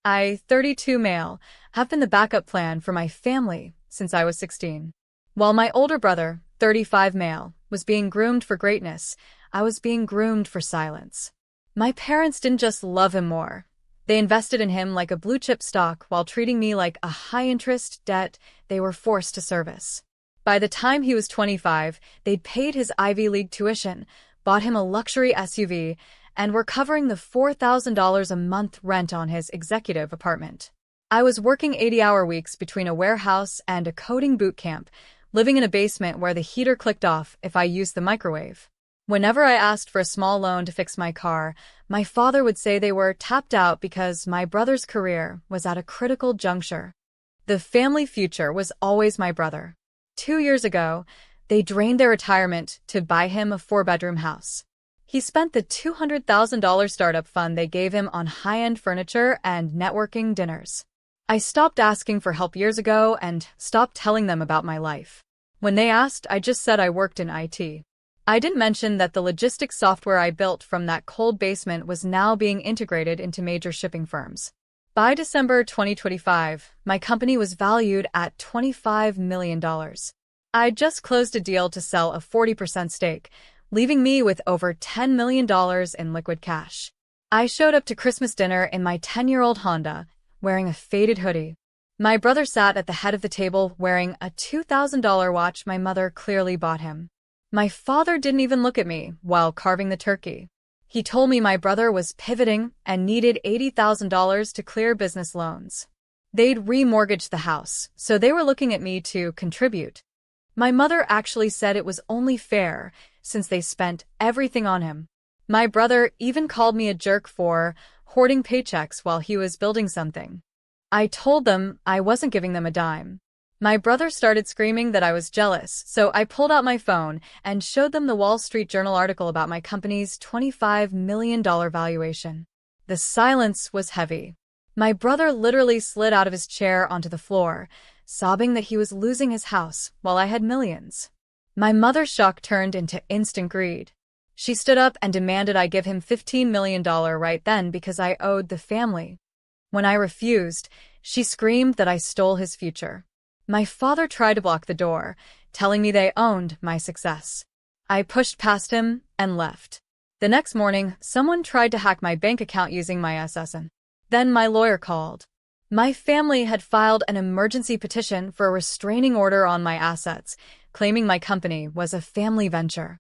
I, 32 male, have been the backup plan for my family since I was 16. While my older brother, 35 male, was being groomed for greatness, I was being groomed for silence. My parents didn't just love him more. They invested in him like a blue-chip stock while treating me like a high-interest debt they were forced to service. By the time he was 25, they'd paid his Ivy League tuition, bought him a luxury SUV, and were covering the $4,000 a month rent on his executive apartment. I was working 80-hour weeks between a warehouse and a coding boot camp, living in a basement where the heater clicked off if I used the microwave. Whenever I asked for a small loan to fix my car, my father would say they were tapped out because my brother's career was at a critical juncture. The family future was always my brother. 2 years ago, they drained their retirement to buy him a 4-bedroom house. He spent the $200,000 startup fund they gave him on high-end furniture and networking dinners. I stopped asking for help years ago and stopped telling them about my life. When they asked, I just said I worked in IT. I didn't mention that the logistics software I built from that cold basement was now being integrated into major shipping firms. By December 2025, my company was valued at $25 million. I just closed a deal to sell a 40% stake, leaving me with over $10 million in liquid cash. I showed up to Christmas dinner in my 10-year-old Honda, wearing a faded hoodie. My brother sat at the head of the table wearing a $2,000 watch my mother clearly bought him. My father didn't even look at me while carving the turkey. He told me my brother was pivoting and needed $80,000 to clear business loans. They'd remortgaged the house, so they were looking at me to contribute. My mother actually said it was only fair, since they spent everything on him. My brother even called me a jerk for hoarding paychecks while he was building something. I told them I wasn't giving them a dime. My brother started screaming that I was jealous, so I pulled out my phone and showed them the Wall Street Journal article about my company's $25 million valuation. The silence was heavy. My brother literally slid out of his chair onto the floor, sobbing that he was losing his house while I had millions. My mother's shock turned into instant greed. She stood up and demanded I give him $15 million right then because I owed the family. When I refused, she screamed that I stole his future. My father tried to block the door, telling me they owned my success. I pushed past him and left. The next morning, someone tried to hack my bank account using my SSN. Then my lawyer called. My family had filed an emergency petition for a restraining order on my assets, claiming my company was a family venture.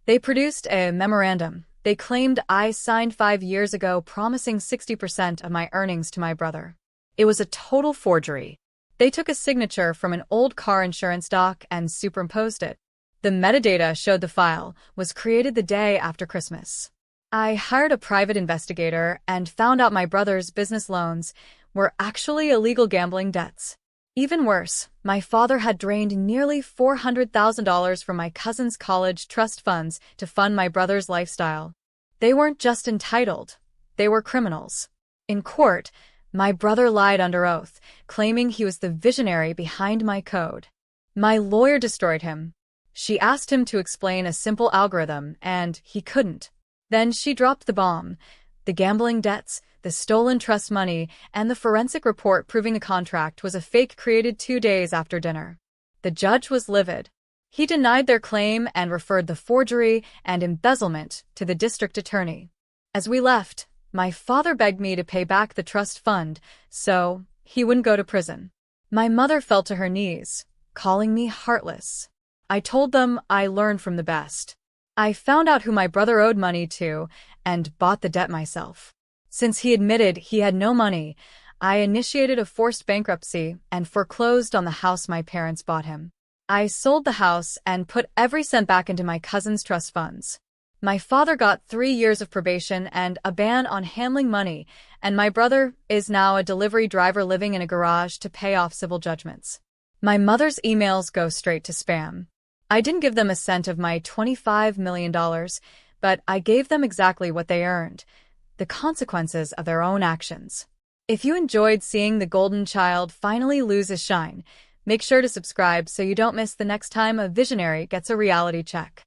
They produced a memorandum they claimed I signed 5 years ago promising 60% of my earnings to my brother. It was a total forgery. They took a signature from an old car insurance doc and superimposed it. The metadata showed the file was created the day after Christmas. I hired a private investigator and found out my brother's business loans were actually illegal gambling debts. Even worse, my father had drained nearly $400,000 from my cousin's college trust funds to fund my brother's lifestyle. They weren't just entitled, they were criminals. In court, my brother lied under oath, claiming he was the visionary behind my code. My lawyer destroyed him. She asked him to explain a simple algorithm, and he couldn't. Then she dropped the bomb: the gambling debts, the stolen trust money, and the forensic report proving the contract was a fake created 2 days after dinner. The judge was livid. He denied their claim and referred the forgery and embezzlement to the district attorney. As we left, my father begged me to pay back the trust fund so he wouldn't go to prison. My mother fell to her knees, calling me heartless. I told them I learned from the best. I found out who my brother owed money to and bought the debt myself. Since he admitted he had no money, I initiated a forced bankruptcy and foreclosed on the house my parents bought him. I sold the house and put every cent back into my cousin's trust funds. My father got 3 years of probation and a ban on handling money, and my brother is now a delivery driver living in a garage to pay off civil judgments. My mother's emails go straight to spam. I didn't give them a cent of my $25 million, but I gave them exactly what they earned: the consequences of their own actions. If you enjoyed seeing the golden child finally lose his shine, make sure to subscribe so you don't miss the next time a visionary gets a reality check.